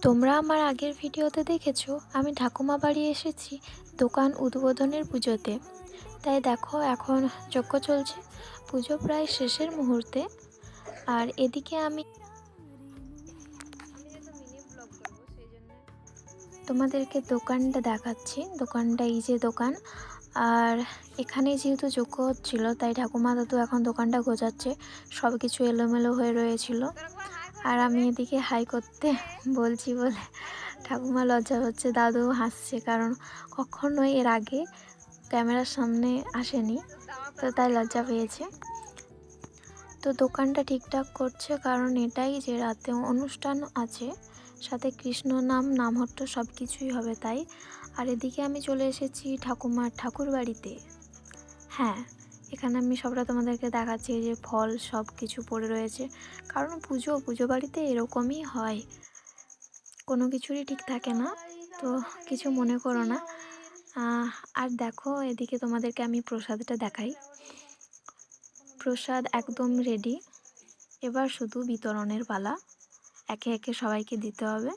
তোমরা আমার আগের ভিডিওতে দেখেছো আমি ঠাকুমা বাড়ি এসেছি দোকান উদ্বোধনের পুজোতে। তাই দেখো এখন যজ্ঞ চলছে, পুজো প্রায় শেষের মুহূর্তে। আর এদিকে আমি যেহেতু মিনি ব্লগ করবো সেই জন্য তোমাদেরকে দোকানটা দেখাচ্ছি। দোকানটা এই যে দোকান। আর এখানে যেহেতু যজ্ঞ হচ্ছিল তাই ঠাকুমা দাদু এখন দোকানটা গোছাচ্ছে, সব কিছু এলোমেলো হয়ে রয়েছিল। আর আমি এদিকে হাই করতে বলছি বলে ঠাকুমা লজ্জা হচ্ছে, দাদু হাসছে, কারণ কখনোই এর আগে ক্যামেরার সামনে আসেনি, তো তাই লজ্জা পেয়েছে। তো দোকানটা ঠিকঠাক করছে, কারণ এটাই যে রাতে অনুষ্ঠান আছে, সাথে কৃষ্ণ নামহট্ট সব কিছুই হবে তাই। আর এদিকে আমি চলে এসেছি ঠাকুমার ঠাকুর বাড়িতে। হ্যাঁ, এখানে আমি সবটা তোমাদেরকে দেখাচ্ছি, যে ফল সব কিছু পড়ে রয়েছে, কারণ পুজো বাড়িতে এরকমই হয়, কোনো কিছুরই ঠিক থাকে না, তো কিছু মনে করো না। আর দেখো এদিকে তোমাদেরকে আমি প্রসাদটা দেখাই। প্রসাদ একদম রেডি, এবার শুধু বিতরণের পালা, একে একে সবাইকে দিতে হবে।